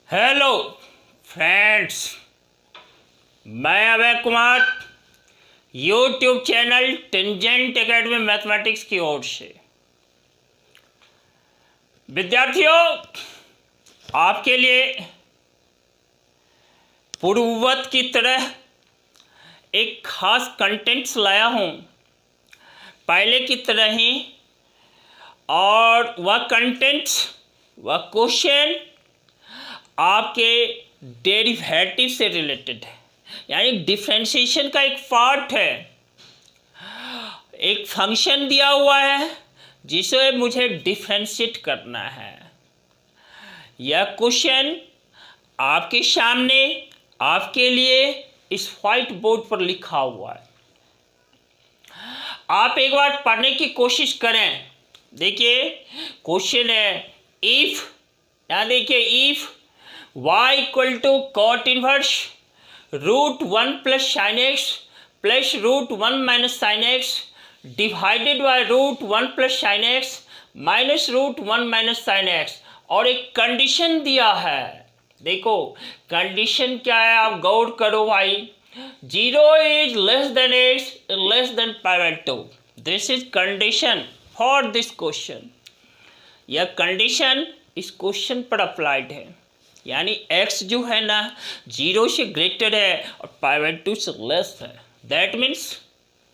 Hello friends, मैं Abhay Kumar YouTube channel tangent academy mathematics की ओर से। विद्यार्थियों, आपके लिए पूर्ववत की तरह एक खास कंटेंट्स लाया हूँ, पहले की तरह ही। और वह कंटेंट्स, वह क्वेश्चन आपके डेरिवेटिव से रिलेटेड है, यानी डिफरेंशिएशन का एक पार्ट है। एक फंक्शन दिया हुआ है जिसे मुझे डिफरेंशिएट करना है। यह क्वेश्चन आपके सामने, आपके लिए इस व्हाइट बोर्ड पर लिखा हुआ है। आप एक बार पढ़ने की कोशिश करें। देखिए, क्वेश्चन है इफ, यहाँ देखिए, if y equal to cot inverse √1 plus sine x plus √1 minus sine x divided by √1 plus sine x minus √1 minus sine x, और एक कंडीशन दिया है। देखो कंडीशन क्या है, आप गौर करो भाई। 0 is less than x less than π/2। This is condition for this question. यह कंडीशन इस क्वेश्चन पर अप्लाइड है, यानी x जो है ना 0 से ग्रेटर है और π/2 से लेस है। That means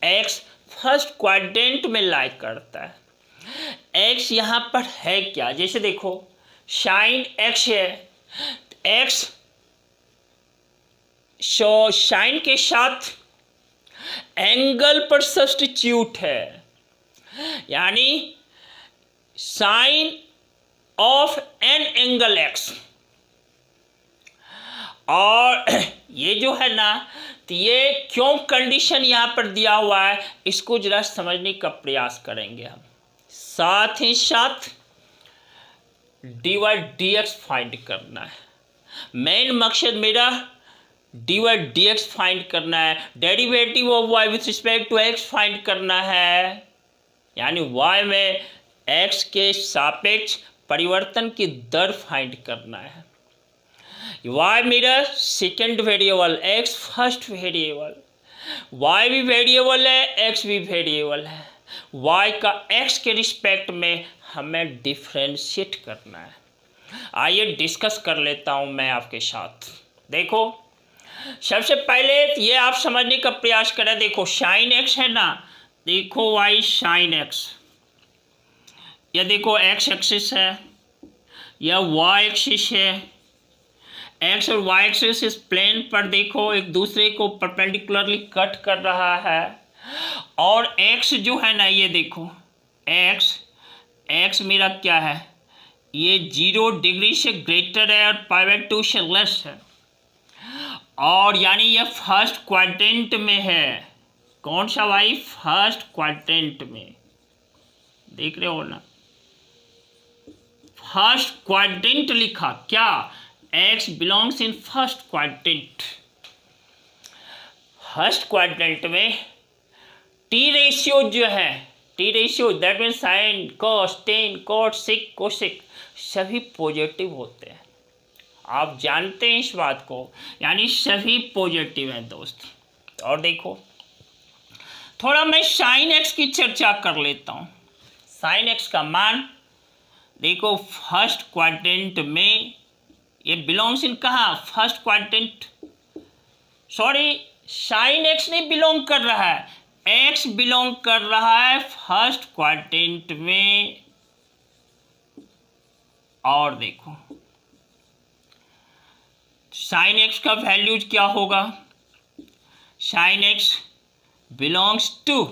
x first quadrant में लाइक करता है। x यहाँ पर है क्या, जैसे देखो साइन x है, x साइन के साथ एंगल पर सब्स्टिट्यूट है, यानी sine of an angle x। और ये जो है ना, तो ये क्यों कंडीशन यहाँ पर दिया हुआ है, इसको जरा समझने का प्रयास करेंगे हम। साथ ही साथ dy/dx फाइंड करना है। मेन मकसद मेरा dy/dx फाइंड करना है। Derivative of y with respect to x find करना है, यानी y में x के सापेक्ष परिवर्तन की दर फाइंड करना है। y मेरा second variable, x first variable. y भी वेरिएबल है, x भी वेरिएबल है। y का x के रिस्पेक्ट में हमें डिफरेंशिएट करना है। आइए डिस्कस कर लेता हूं मैं आपके साथ। देखो, सबसे पहले ये आप समझने का प्रयास करें। देखो साइन x है ना, देखो y साइन x, यह देखो x एक्सिस है, यह y एक्सिस है। x और y एक्सिस इस प्लेन पर देखो एक दूसरे को परपेंडिकुलरली कट कर रहा है। और x जो है ना, ये देखो x मेरा क्या है, ये 0 डिग्री से ग्रेटर है और π/2 से लेस है, और यानी ये फर्स्ट क्वाड्रेंट में है। कौन सा भाई, फर्स्ट क्वाड्रेंट में, देख रहे हो ना, फर्स्ट क्वाड्रेंट लिखा क्या, x belongs in first quadrant. First quadrant में t रेशियो जो है, t ratio that means sine cos tan cot sec cosec सभी पॉजिटिव होते हैं। आप जानते हैं इस बात को, यानी सभी पॉजिटिव हैं दोस्त। और देखो थोड़ा मैं साइन x की चर्चा कर लेता हूँ। साइन x का मान देखो फर्स्ट क्वाड्रेंट में, ये बिलोंग्स इन कहाँ, first quadrant. Sorry, sine x नहीं बिलोंग कर रहा है, x बिलोंग कर रहा है फर्स्ट क्वाड्रेंट में। और देखो साइन x का वैल्यूज क्या होगा, साइन x बिलोंग्स टू,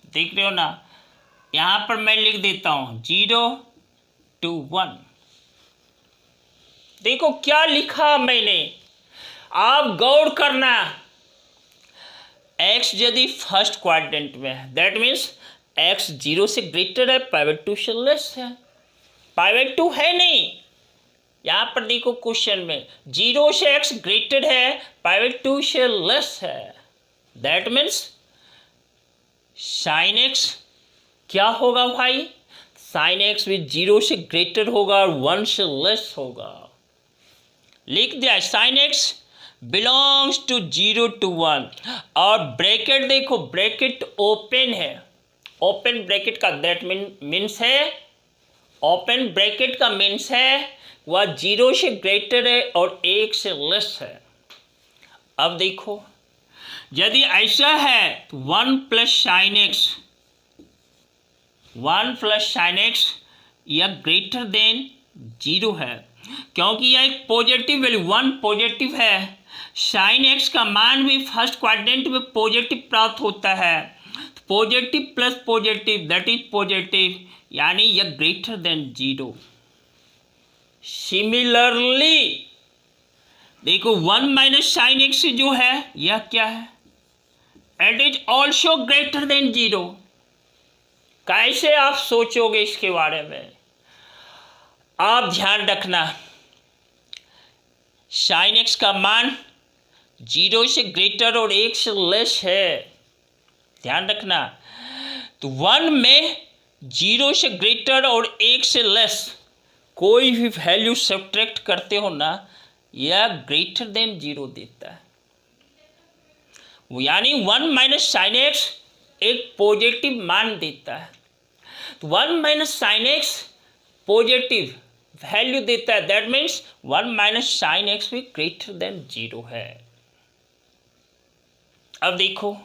देख रहे हो ना, यहाँ पर मैं लिख देता हूँ 0 to 1। देखो क्या लिखा मैंने, आप गौर करना। x यदि फर्स्ट क्वाड्रेंट में है, दैट मीन्स x 0 से ग्रेटर है, π/2 से लेस है। π/2 है नहीं, यहाँ पर देखो क्वेश्चन में 0 से x ग्रेटर है, π/2 से लेस है। दैट मीन्स साइन x क्या होगा भाई, साइन x भी 0 से ग्रेटर होगा और 1 से लेस होगा। लिख दिया sine x belongs to 0 to 1 और ब्रैकेट देखो ब्रैकेट ओपन है, ओपन ब्रैकेट का दैट मीन्स है, ओपन ब्रैकेट का मीन्स है वह 0 से ग्रेटर है और 1 से लेस है। अब देखो यदि ऐसा है तो 1 plus sine x, 1 plus sine x यह ग्रेटर देन 0 है, क्योंकि यह एक पॉजिटिव वैल्यू 1 पॉजिटिव है, साइन एक्स का मान भी फर्स्ट क्वाड्रेंट में पॉजिटिव प्राप्त होता है, positive plus positive that is positive, यानी यह ग्रेटर देन 0। सिमिलरली देखो 1 माइनस साइन एक्स जो है यह क्या है, it is also greater than 0। कैसे आप सोचोगे इसके बारे में, आप ध्यान रखना साइन एक्स का मान 0 से ग्रेटर और 1 से लेस है, ध्यान रखना। तो 1 में 0 से ग्रेटर और 1 से लेस कोई भी वैल्यू सब्ट्रैक्ट करते हो ना, यह ग्रेटर देन 0 देता है, यानी 1 माइनस साइन एक्स एक पॉजिटिव मान देता है। तो 1 minus sine x positive value देता है, that means 1 minus sine x भी ग्रेटर देन 0 है। अब देखो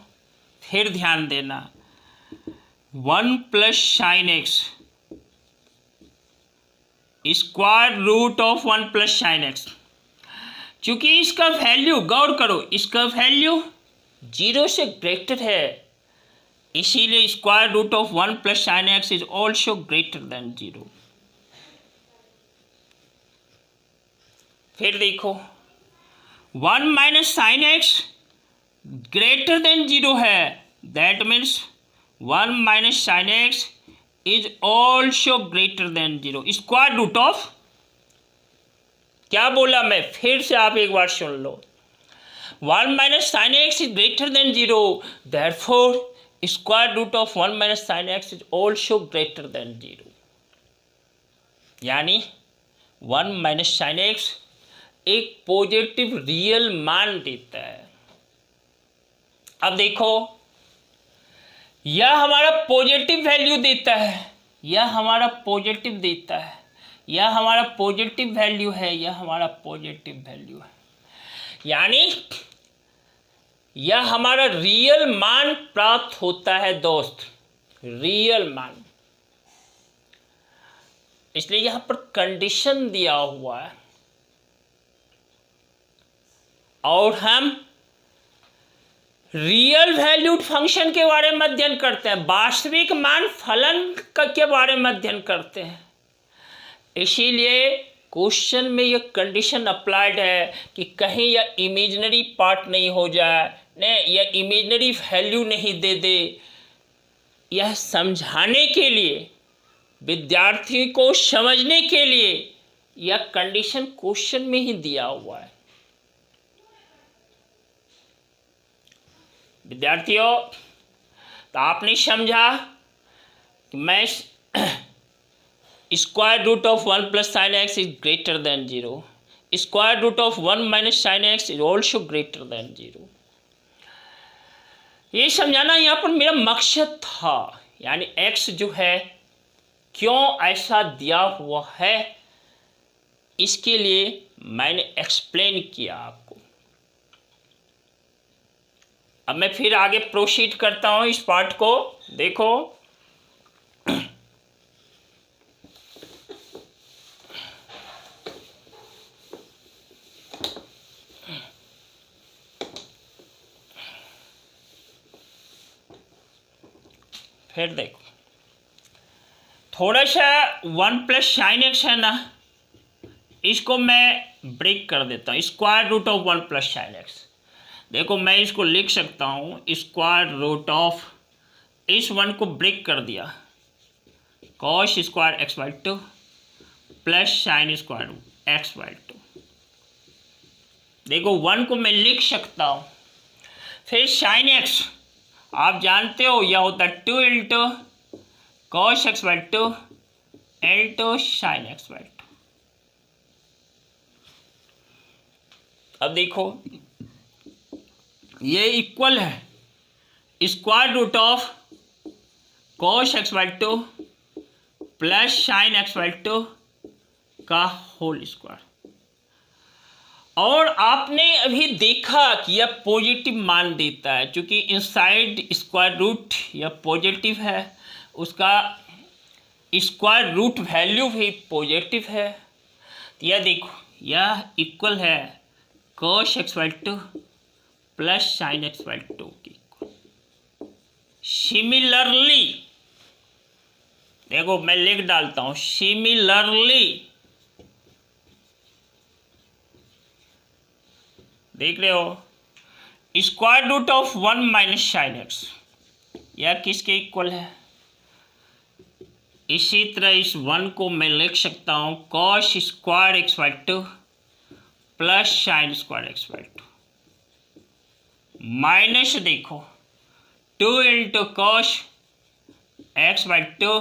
फिर ध्यान देना 1 plus sine x square root of 1 plus sine x, चूंकि इसका वैल्यू गौर करो, इसका वैल्यू 0 से ग्रेटर है, इसीलिए square root of 1 plus sine x is also greater than 0। फिर देखो 1 minus sine x greater than 0 है, that means 1 minus sine x is also greater than 0। Square root of क्या बोला मैं, फिर से आप एक बार सुन लो, 1 minus sine x is greater than 0, therefore square root of 1 minus sine x is also greater than 0, यानी 1 माइनस साइन एक्स एक पॉजिटिव रियल मान देता है। अब देखो यह हमारा पॉजिटिव वैल्यू देता है, यह हमारा पॉजिटिव देता है, यह हमारा पॉजिटिव वैल्यू है, यह हमारा पॉजिटिव वैल्यू है, यानी यह हमारा रियल मान प्राप्त होता है दोस्त, रियल मान। इसलिए यहां पर कंडीशन दिया हुआ है और हम रियल वैल्यूड फंक्शन के बारे में अध्ययन करते हैं, वास्तविक मान फलन के बारे में अध्ययन करते हैं। इसीलिए क्वेश्चन में यह कंडीशन अप्लाइड है कि कहीं यह इमेजिनरी पार्ट नहीं हो जाए, नहीं यह इमेजिनरी वैल्यू नहीं दे दे। यह समझाने के लिए, विद्यार्थी को समझने के लिए यह कंडीशन क्वेश्चन में ही दिया हुआ है। विद्यार्थियों तो आपने समझा कि मैं square root of 1 plus sine x is greater than 0, square root of 1 minus sine x is also greater than 0। ये समझाना यहाँ पर मेरा मकसद था, यानी एक्स जो है क्यों ऐसा दिया हुआ है, इसके लिए मैंने एक्सप्लेन किया आपको। अब मैं फिर आगे प्रोसीड करता हूँ इस पार्ट को। देखो फिर देखो थोड़ा सा 1 प्लस साइन एक्स है ना, इसको मैं ब्रेक कर देता हूँ, square root of 1 plus sine x. देखो मैं इसको लिख सकता हूँ स्क्वायर रूट ऑफ, इस 1 को ब्रेक कर दिया, cos square x by 2 plus sine square x by 2। देखो 1 को मैं लिख सकता हूँ, फिर साइन एक्स आप जानते हो यह होता है 2 into cos x by 2 into sine x by 2। अब देखो ये इक्वल है square root of cos x by two plus sine x by two का होल स्क्वायर। और आपने अभी देखा कि यह पॉजिटिव मान देता है, क्योंकि इनसाइड स्क्वायर रूट यह पॉजिटिव है, उसका स्क्वायर रूट वैल्यू भी पॉजिटिव है। तो यह देखो यह इक्वल है cos x by two plus sine x by two के इक्वल। सिमिलरली देखो मैं लिख डालता हूं, सिमिलरली देख रहे हो square root of 1 minus sine x यह किसके इक्वल है। इसी तरह इस 1 को मैं लिख सकता हूं cos square x by two plus sine square x by two minus देखो 2 into cos x by two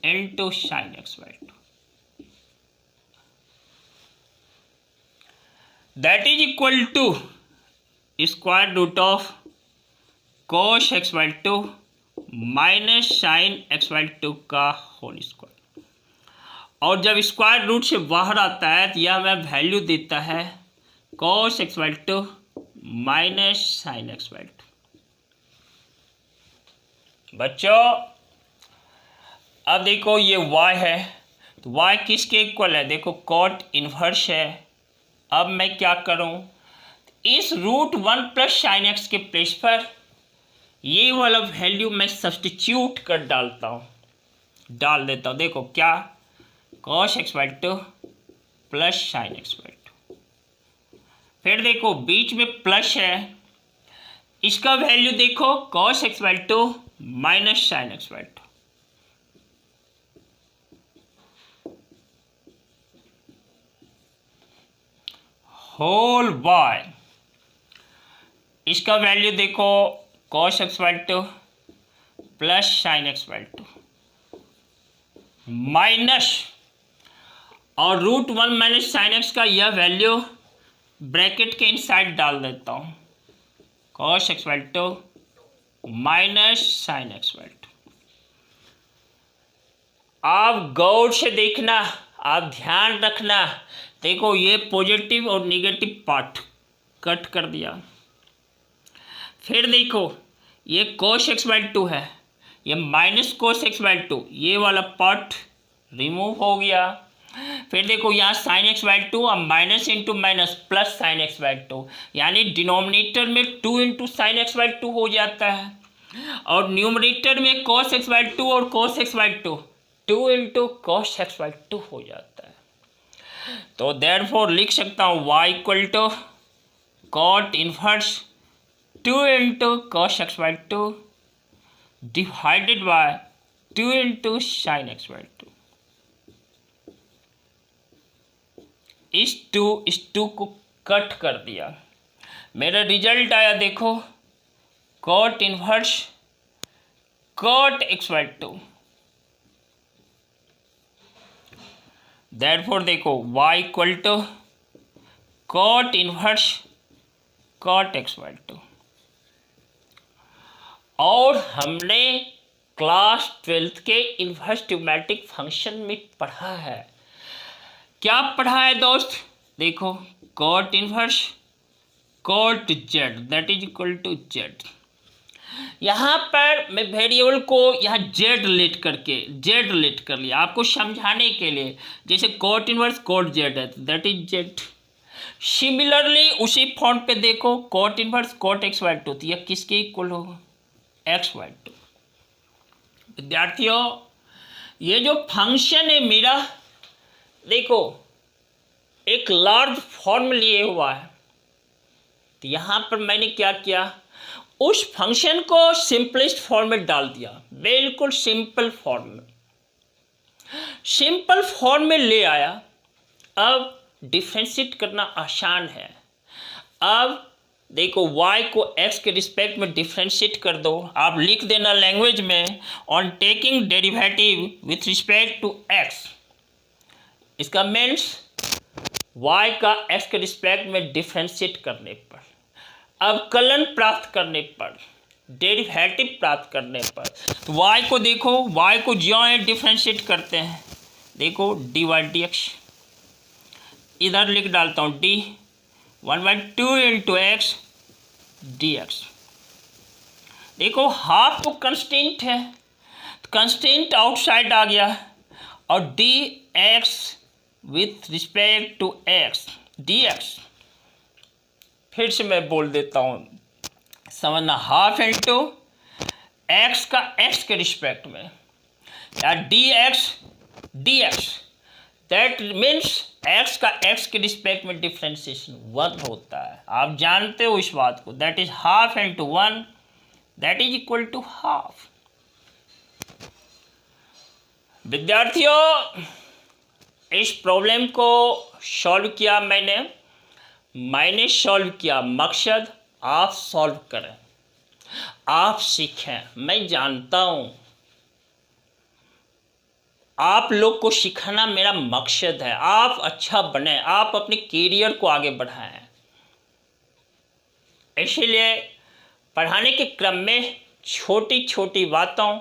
into sine x by two that is equal to square root of cos x by two minus sine x by two का whole square. और जब square root से बाहर आता है तो यह हमें वैल्यू देता है cos x by two minus sine x by to. बच्चों अब देखो ये y है तो y किसके इक्वल है, देखो कॉट इन्वर्स है। अब मैं क्या करूं, इस रूट 1 प्लस साइन एक्स के प्लेस पर ये वाला वैल्यू मैं सब्स्टिट्यूट कर डाल देता हूँ। देखो क्या cos x by two plus sine x by to, फिर देखो बीच में प्लस है, इसका वैल्यू देखो cos x by two minus sine x by two. Whole by इसका वैल्यू देखो cos x by two plus sine x by two minus और root 1 minus sine x का यह वैल्यू ब्रैकेट के इनसाइड डाल देता हूँ cos x by two minus sine x by to. आप गौर से देखना, आप ध्यान रखना, देखो ये पॉजिटिव और निगेटिव पार्ट कट कर दिया। फिर देखो ये cos एक्स बाई टू है, ये minus cos x by to, ये वाला पार्ट रिमूव हो गया। फिर देखो यहाँ साइन एक्स बाई टू और minus into minus plus sine x by to, यानी डिनोमिनेटर में 2 into sine x by to हो जाता है और न्यूमरेटर में cos एक्स बाई टू और cos x by to 2 into cos x by to हो जाता है। तो देयरफॉर लिख सकता हूँ y equal to cot inverse 2 into cos x by two divided by 2 into sine x by two. इस two को कट कर दिया, मेरा रिजल्ट आया देखो cot inverse cot x by two. Therefore देखो y equal to cot inverse cot x by two. और हमने क्लास 12th के इन्वर्स ट्रिग्नोमेट्रिक फंक्शन में पढ़ा है। क्या पढ़ा है दोस्त, देखो cot inverse cot z that is equal to z. यहाँ पर मैं वेरिएबल को यहाँ जेड रिलेट कर लिया आपको समझाने के लिए, जैसे कॉट इनवर्स कॉट जेड है दैट इज जेड। सिमिलरली उसी फॉर्म पे देखो cot inverse cot x by two, तो यह किसके इक्वल होगा, एक्स बाई टू। विद्यार्थियों ये जो फंक्शन है मेरा देखो एक लार्ज फॉर्म लिए हुआ है, तो यहाँ पर मैंने क्या किया, उस फंक्शन को सिंपलेस्ट फॉर्म में डाल दिया, बिल्कुल सिंपल फॉर्म में ले आया। अब डिफ्रेंशिएट करना आसान है। अब देखो y को x के रिस्पेक्ट में डिफ्रेंशिएट कर दो, आप लिख देना लैंग्वेज में on taking derivative with respect to x। इसका मीन्स y का x के रिस्पेक्ट में डिफ्रेंशिएट करने पर, अवकलन प्राप्त करने पर, डेरिवेटिव प्राप्त करने पर, तो y को देखो, y को ज्यों है डिफ्रेंशिएट करते हैं, देखो dy dx, इधर लिख डालता हूँ d 1/2 इंटू एक्स dx। देखो हाफ तो कंस्टेंट है, तो कंस्टेंट आउटसाइड आ गया, और dx with respect to x dx, फिर से मैं बोल देता हूँ, समझना, हाफ इंटू एक्स का x के रिस्पेक्ट में, या dx दैट मीन्स x का x के रिस्पेक्ट में डिफ्रेंशिएशन 1 होता है, आप जानते हो इस बात को, that is half into 1 that is equal to half. विद्यार्थियों, इस प्रॉब्लम को सॉल्व किया मैंने सॉल्व किया, मकसद आप सॉल्व करें, आप सीखें। मैं जानता हूँ आप लोग को सिखाना मेरा मकसद है, आप अच्छा बने, आप अपने कैरियर को आगे बढ़ाएं। इसीलिए पढ़ाने के क्रम में छोटी छोटी बातों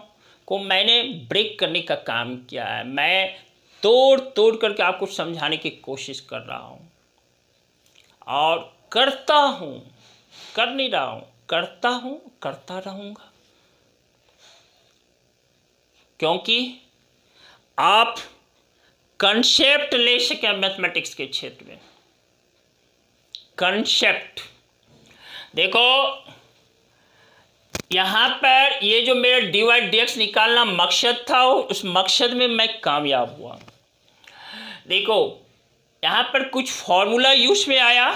को मैंने ब्रेक करने का काम किया है, मैं तोड़ तोड़ करके आपको समझाने की कोशिश कर रहा हूँ, और करता हूँ, कर नहीं रहा हूँ, करता हूँ, करता रहूँगा, क्योंकि आप कंसेप्ट ले सकें मैथमेटिक्स के क्षेत्र में। कंसेप्ट देखो, यहाँ पर ये जो मेरा dy dx निकालना मकसद था, उस मकसद में मैं कामयाब हुआ। देखो यहाँ पर कुछ फॉर्मूला यूज में आया,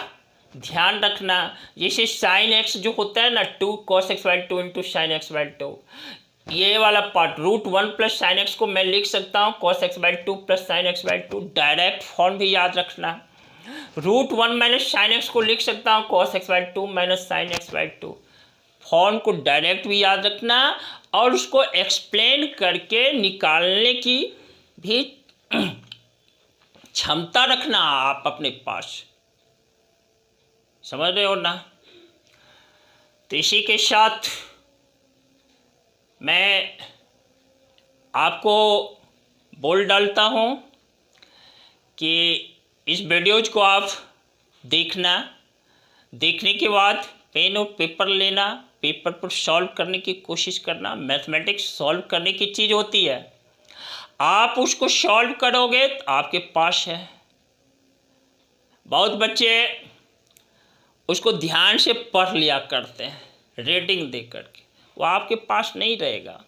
ध्यान रखना, जैसे साइन एक्स जो होता है ना, 2 cos x/2 into sine x/2, ये वाला पार्ट √1 प्लस साइन एक्स को मैं लिख सकता हूँ cos x/2 plus sign x/2, direct form भी याद रखना। √1 माइनस साइन एक्स को लिख सकता हूँ cos x/2 minus sine x/2, form को डायरेक्ट भी याद रखना, और उसको एक्सप्लेन करके निकालने की भी क्षमता रखना आप अपने पास, समझ रहे हो ना। तो इसी के साथ मैं आपको बोल डालता हूँ कि इस वीडियोज को आप देखना, देखने के बाद पेन और पेपर लेना, पेपर पर सॉल्व करने की कोशिश करना। मैथमेटिक्स सॉल्व करने की चीज़ होती है, आप उसको सॉल्व करोगे तो आपके पास है। बहुत बच्चे उसको ध्यान से पढ़ लिया करते हैं रीडिंग दे करके, वो आपके पास नहीं रहेगा।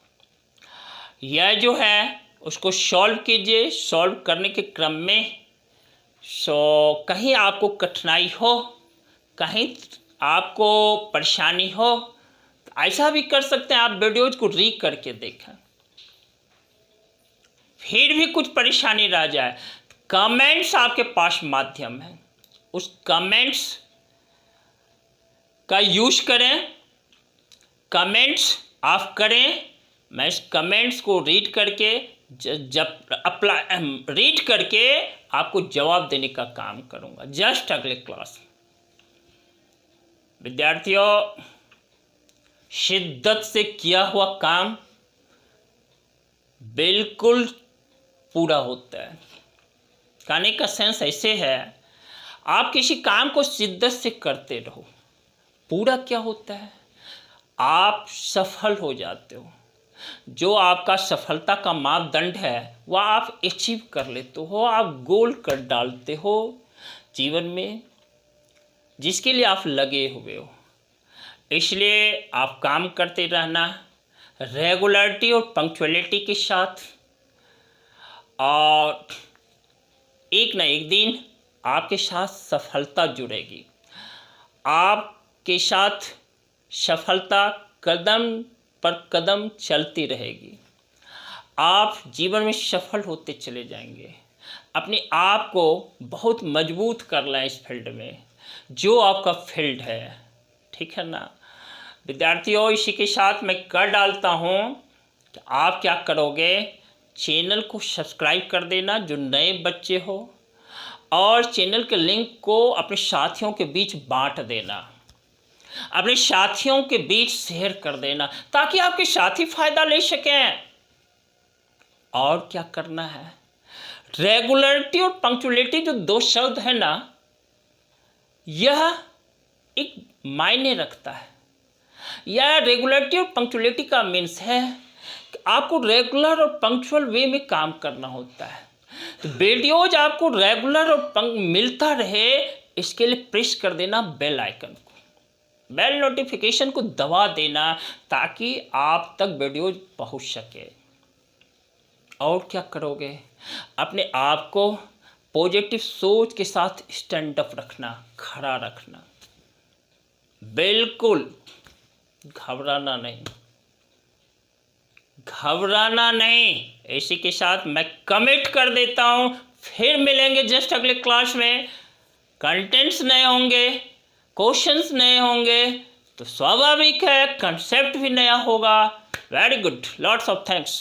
यह जो है उसको सॉल्व कीजिए, सॉल्व करने के क्रम में कहीं आपको कठिनाई हो, कहीं आपको परेशानी हो, तो ऐसा भी कर सकते हैं, आप वीडियोज को रीड करके देखें, फिर भी कुछ परेशानी रह जाए, कमेंट्स आपके पास माध्यम है, उस कमेंट्स का यूज करें, कमेंट्स आप करें, मैं इस कमेंट्स को रीड करके रीड करके आपको जवाब देने का काम करूंगा जस्ट अगले क्लास। विद्यार्थियों, शिद्दत से किया हुआ काम बिल्कुल पूरा होता है। कहने का सेंस ऐसे है, आप किसी काम को शिद्दत से करते रहो, पूरा क्या होता है, आप सफल हो जाते हो। जो आपका सफलता का मापदंड है वह आप अचीव कर लेते हो, आप गोल कर डालते हो जीवन में, जिसके लिए आप लगे हुए हो। इसलिए आप काम करते रहना रेगुलरिटी और पंक्चुअलिटी के साथ, और एक न एक दिन आपके साथ सफलता जुड़ेगी, आपके साथ सफलता कदम पर कदम चलती रहेगी, आप जीवन में सफल होते चले जाएंगे। अपने आप को बहुत मजबूत कर लें इस फील्ड में, जो आपका फील्ड है, ठीक है ना। विद्यार्थियों, इसी के साथ मैं कर डालता हूँ कि आप क्या करोगे, चैनल को सब्सक्राइब कर देना जो नए बच्चे हो, और चैनल के लिंक को अपने साथियों के बीच बांट देना, अपने साथियों के बीच शेयर कर देना ताकि आपके साथी फायदा ले सकें। और क्या करना है, रेगुलरिटी और पंक्चुअलिटी जो दो शब्द है ना, यह एक मायने रखता है। यह रेगुलरिटी और पंक्चुअलिटी का मीन्स है कि आपको रेगुलर और पंक्चुअल वे में काम करना होता है। तो वीडियोज आपको रेगुलर और मिलता रहे, इसके लिए प्रेस कर देना बेल आइकन को, बेल नोटिफिकेशन को दबा देना ताकि आप तक वीडियोज पहुंच सके। और क्या करोगे, अपने आप को पॉजिटिव सोच के साथ स्टैंड अप रखना, खड़ा रखना, बिल्कुल घबराना नहीं, घबराना नहीं। इसी के साथ मैं कमिट कर देता हूँ, फिर मिलेंगे जस्ट अगले क्लास में। कंटेंट्स नए होंगे, क्वेश्चंस नए होंगे, तो स्वाभाविक है कंसेप्ट भी नया होगा। Very good, lots of thanks.